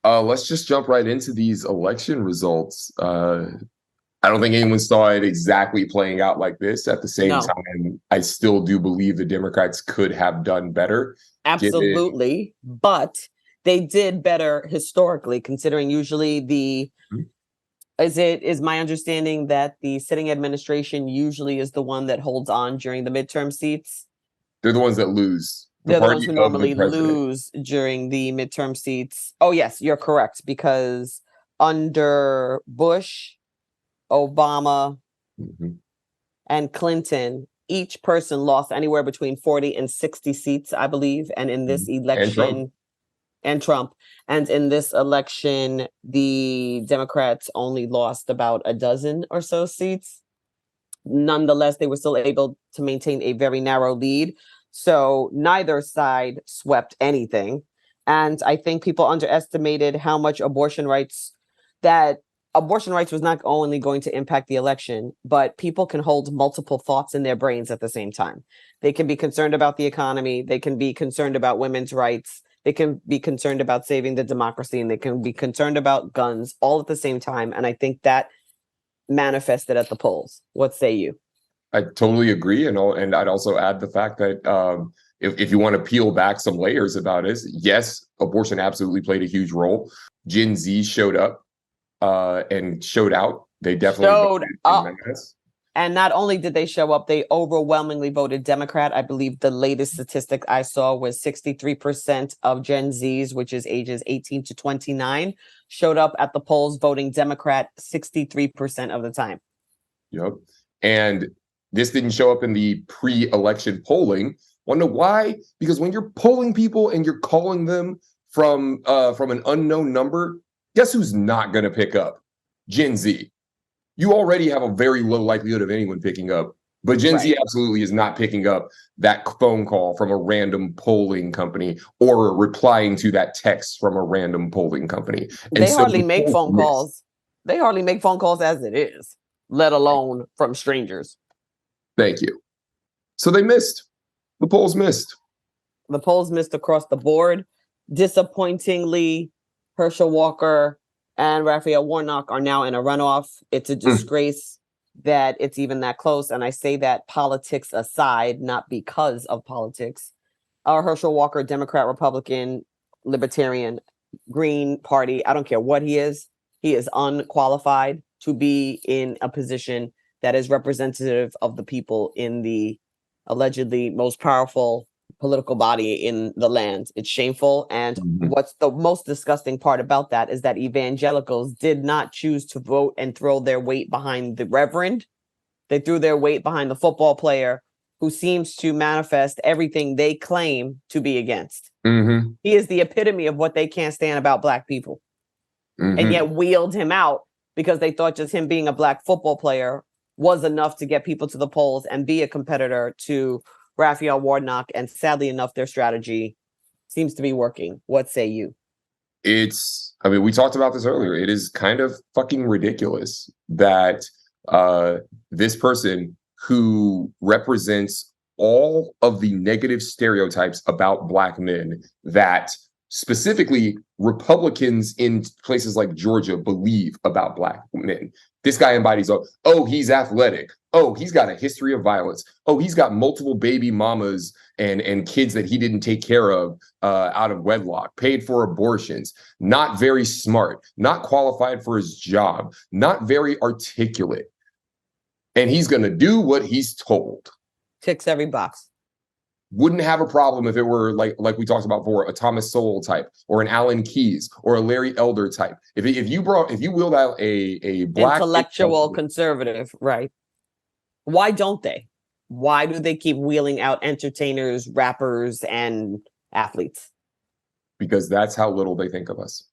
Let's just jump right into these election results. I don't think anyone saw it exactly playing out like this. At the same No, time, I still do believe the Democrats could have done better. Given, absolutely. But they did better historically, considering usually the is my understanding that the sitting administration usually is the one that holds on during the midterm seats. they're the ones that lose. The They're the ones party who of the normally president. lose during the midterm seats. Oh, yes, you're correct. Because under Bush, Obama, Mhm. and Clinton, each person lost anywhere between 40 and 60 seats, I believe. And in this And Trump. election, and Trump, and in this election, the Democrats only lost about a dozen or so seats. Nonetheless, they were still able to maintain a very narrow lead. So neither side swept anything. And I think people underestimated how much that abortion rights was not only going to impact the election, but people can hold multiple thoughts in their brains at the same time. They can be concerned about the economy, they can be concerned about women's rights, they can be concerned about saving the democracy, and they can be concerned about guns all at the same time. And I think that manifested at the polls. What say you? I totally agree, and I'd also add the fact that if you want to peel back some layers about it, yes, abortion absolutely played a huge role. Gen Z showed up and showed out. They definitely Showed voted in up. mass. And not only did they show up, they overwhelmingly voted Democrat. I believe the latest statistic I saw was 63% of Gen Zs, which is ages 18 to 29, showed up at the polls voting Democrat 63% of the time. Yep. And this didn't show up in the pre-election polling. Wonder why? Because when you're polling people and you're calling them from an unknown number, guess who's not going to pick up? Gen Z. You already have a very low likelihood of anyone picking up, but Gen Z Right. absolutely is not picking up that phone call from a random polling company or replying to that text from a random polling company. And They so hardly the make polls phone missed. calls. They hardly make phone calls as it is, let alone from strangers. Thank you. So they missed. The polls missed. The polls missed across the board. Disappointingly, Herschel Walker and Raphael Warnock are now in a runoff. It's a Mm, disgrace that it's even that close. And I say that politics aside, not because of politics. Herschel Walker, Democrat, Republican, Libertarian, Green Party, I don't care what he is unqualified to be in a position that is representative of the people in the allegedly most powerful political body in the land. It's shameful. And mhm. what's the most disgusting part about that is that evangelicals did not choose to vote and throw their weight behind the reverend. They threw their weight behind the football player who seems to manifest everything they claim to be against. Mm-hmm. He is the epitome of what they can't stand about black people, and Mm-hmm. yet wheeled him out because they thought just him being a black football player was enough to get people to the polls and be a competitor to Raphael Warnock. And sadly enough, their strategy seems to be working. What say you? I mean, we talked about this earlier. It is kind of fucking ridiculous that uh, this person who represents all of the negative stereotypes about Black men that specifically Republicans in places like Georgia believe about Black men. This guy embodies, oh, he's athletic. Oh, he's got a history of violence. Oh, he's got multiple baby mamas and kids that he didn't take care of out of wedlock, paid for abortions, not very smart, not qualified for his job, not very articulate. And he's going to do what he's told. Ticks every box. Wouldn't have a problem if it were like we talked about before, a Thomas Sowell type or an Alan Keyes or a Larry Elder type. If you wheeled out a black Intellectual conservative, right? Why don't they? Why do they keep wheeling out entertainers, rappers, and athletes? because that's how little they think of us.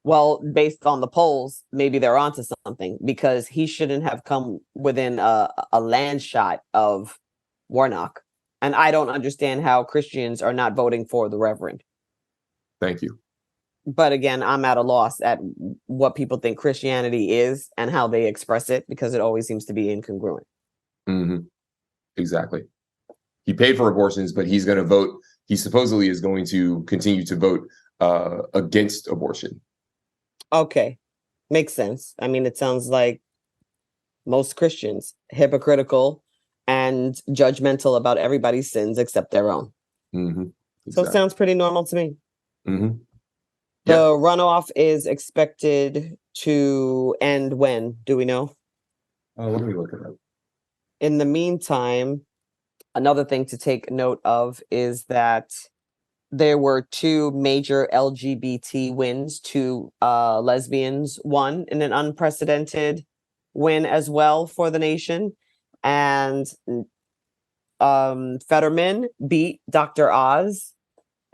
Well, based on the polls, maybe they're onto something because he shouldn't have come within a land shot of Warnock. And I don't understand how Christians are not voting for the Reverend. Thank you. But again, I'm at a loss at what people think Christianity is and how they express it because it always seems to be incongruent. Mm-hmm. Exactly. He paid for abortions, but he's going to vote. He supposedly is going to continue to vote against abortion. Okay. Makes sense. I mean, it sounds like most Christians, hypocritical and judgmental about everybody's sins except their own. Mm-hmm. So it Exactly. sounds pretty normal to me. Mm-hmm. The Yeah. runoff is expected to end when? Do we know? Let me look it up. In the meantime, another thing to take note of is that there were two major LGBT wins, two lesbians won in an unprecedented win as well for the nation. And Fetterman beat Dr. Oz,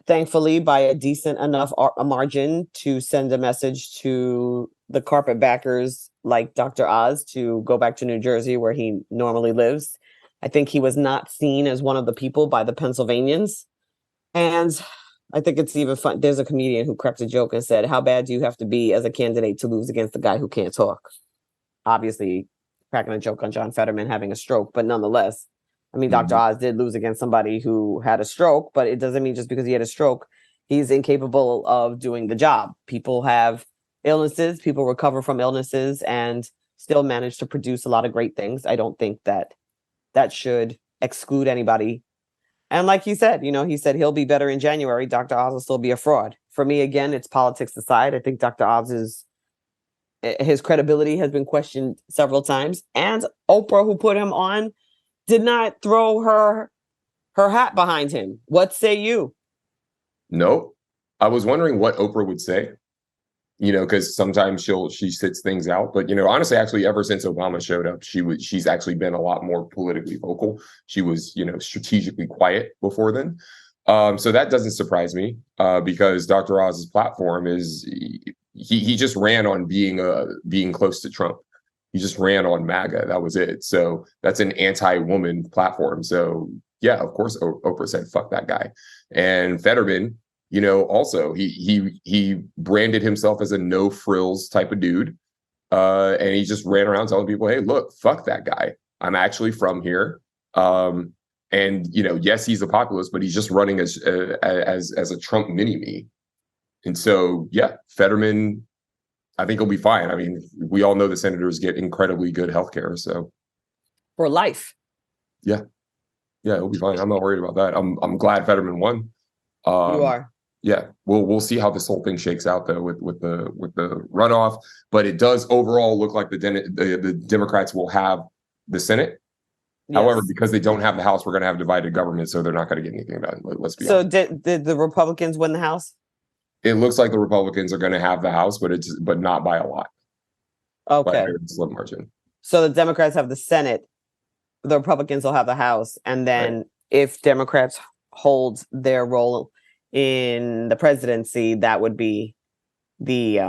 thankfully, by a decent enough margin to send a message to the carpetbaggers like Dr. Oz to go back to New Jersey where he normally lives. I think he was not seen as one of the people by the Pennsylvanians. And I think it's even fun. There's a comedian who cracked a joke and said, "How bad do you have to be as a candidate to lose against the guy who can't talk?" Obviously, cracking a joke on John Fetterman having a stroke, but nonetheless, I mean, Dr. Mm-hmm. Oz did lose against somebody who had a stroke, but it doesn't mean just because he had a stroke, he's incapable of doing the job. People have illnesses, people recover from illnesses and still manage to produce a lot of great things. I don't think that that should exclude anybody. And like he said, he said he'll be better in January. Dr. Oz will still be a fraud. For me, again, it's politics aside. I think Dr. Oz his credibility has been questioned several times. And Oprah, who put him on, did not throw her hat behind him. What say you? No, I was wondering what Oprah would say. Because sometimes she sits things out. But honestly, actually, ever since Obama showed up, she's actually been a lot more politically vocal. She was strategically quiet before then. So that doesn't surprise me because Dr. Oz's platform is he just ran on being close to Trump. He just ran on MAGA. That was it. So that's an anti-woman platform. So yeah, of course, Oprah said fuck that guy. And Fetterman, also he branded himself as a no frills type of dude, and he just ran around telling people, "Hey, look, fuck that guy. I'm actually from here." And yes, he's a populist, but he's just running as a Trump mini me. And so, yeah, Fetterman, I think he'll be fine. I mean, we all know the senators get incredibly good healthcare, so For life. yeah, he'll be fine. I'm not worried about that. I'm glad Fetterman won. You Um, are. yeah, we'll see how this whole thing shakes out though with the runoff, but it does overall look like the Democrats will have the Senate. However, Yes. because they don't have the House, we're going to have divided government, so they're not going to get anything done. Let's be So honest. did the Republicans win the House? It looks like the Republicans are going to have the House, but not by a lot, by a Okay. very slim margin. So the Democrats have the Senate, the Republicans will have the House, and Right. then if Democrats hold their role in the presidency, that would be the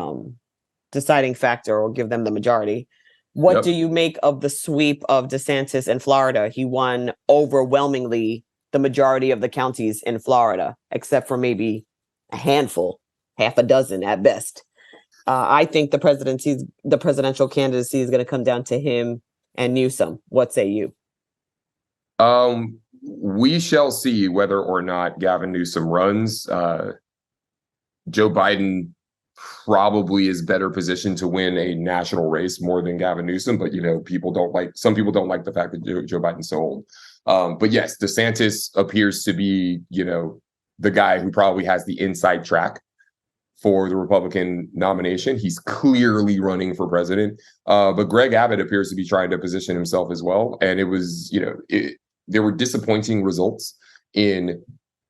deciding factor or give them the majority. What Yep. do you make of the sweep of DeSantis in Florida? He won overwhelmingly the majority of the counties in Florida, except for maybe a handful, half a dozen at best. I think the presidential candidacy is going to come down to him and Newsom. What say you? We shall see whether or not Gavin Newsom runs. Joe Biden probably is better positioned to win a national race more than Gavin Newsom, but some people don't like the fact that Joe Biden's so old. But yes, DeSantis appears to be, the guy who probably has the inside track for the Republican nomination. He's clearly running for president. But Greg Abbott appears to be trying to position himself as well. And it was, there were disappointing results in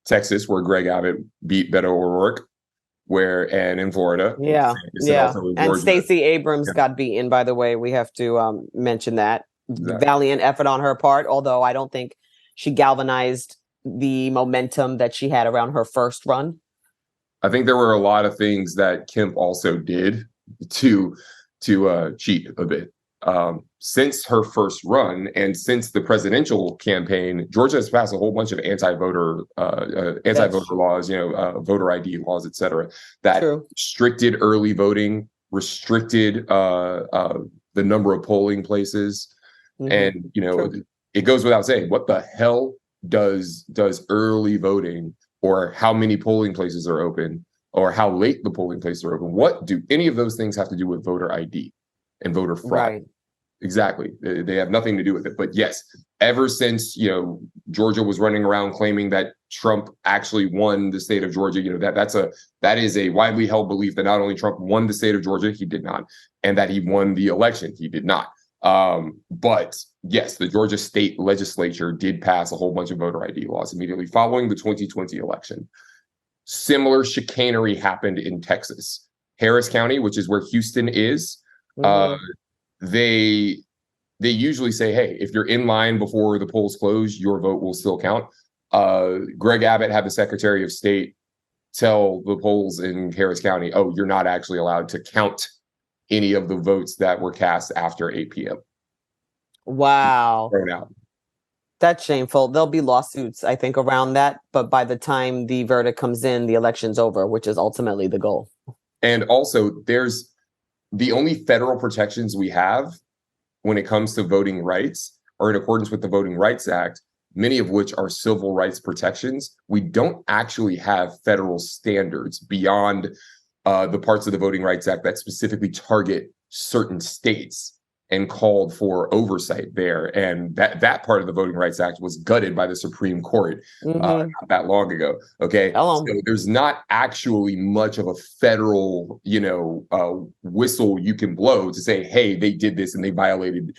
Texas where Greg Abbott beat Beto O'Rourke, and in Florida, Yeah, and yeah. also in And Georgia. Stacey Abrams Yeah, got beaten, by the way. We have to mention that. exactly. Valiant effort on her part, although I don't think she galvanized the momentum that she had around her first run. I think there were a lot of things that Kemp also did to cheat a bit. Since her first run and since the presidential campaign, Georgia has passed a whole bunch of anti-voter laws, voter ID laws, et cetera, that True. restricted early voting, restricted the number of polling places, and True. it goes without saying, what the hell does early voting or how many polling places are open or how late the polling places are open. What do any of those things have to do with voter ID and voter fraud? Right. Exactly. They have nothing to do with it. But yes, ever since, Georgia was running around claiming that Trump actually won the state of Georgia, that is a widely held belief that not only Trump won the state of Georgia, he did not, and that he won the election, he did not. But yes, the Georgia state legislature did pass a whole bunch of voter ID laws immediately following the 2020 election. Similar chicanery happened in Texas. Harris County, which is where Houston is, they usually say, hey, if you're in line before the polls close, your vote will still count. Greg Abbott had the Secretary of State tell the polls in Harris County, oh, you're not actually allowed to count any of the votes that were cast after 8 p.m. Wow. Thrown out. That's shameful. There'll be lawsuits, I think, around that. But by the time the verdict comes in, the election's over, which is ultimately the goal. And also, there's the only federal protections we have when it comes to voting rights are in accordance with the Voting Rights Act, many of which are civil rights protections. We don't actually have federal standards beyond the parts of the Voting Rights Act that specifically target certain states and called for oversight there. And that part of the Voting Rights Act was gutted by the Supreme Court not that long ago. Okay. So there's not actually much of a federal, whistle you can blow to say, hey, they did this and they violated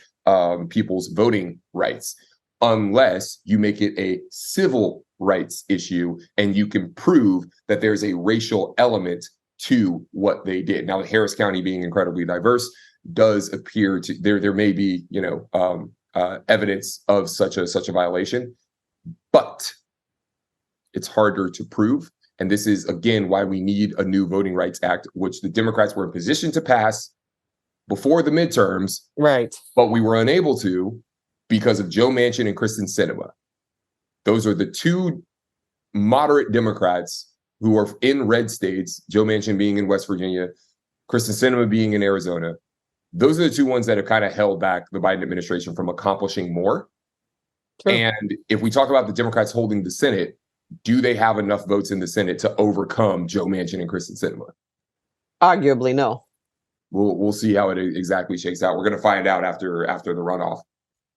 people's voting rights, unless you make it a civil rights issue and you can prove that there's a racial element to what they did. Now, Harris County being incredibly diverse does appear to there may be evidence of such a violation, but it's harder to prove. And this is again why we need a new Voting Rights Act, which the Democrats were in position to pass before the midterms, right? But we were unable to because of Joe Manchin and Kristen Sinema. Those are the two moderate Democrats who are in red states. Joe Manchin being in West Virginia, Kristen Sinema being in Arizona. Those are the two ones that have kind of held back the Biden administration from accomplishing more. True. And if we talk about the Democrats holding the Senate, do they have enough votes in the Senate to overcome Joe Manchin and Kristen Sinema? Arguably, no. We'll see how it exactly shakes out. We're going to find out after the runoff.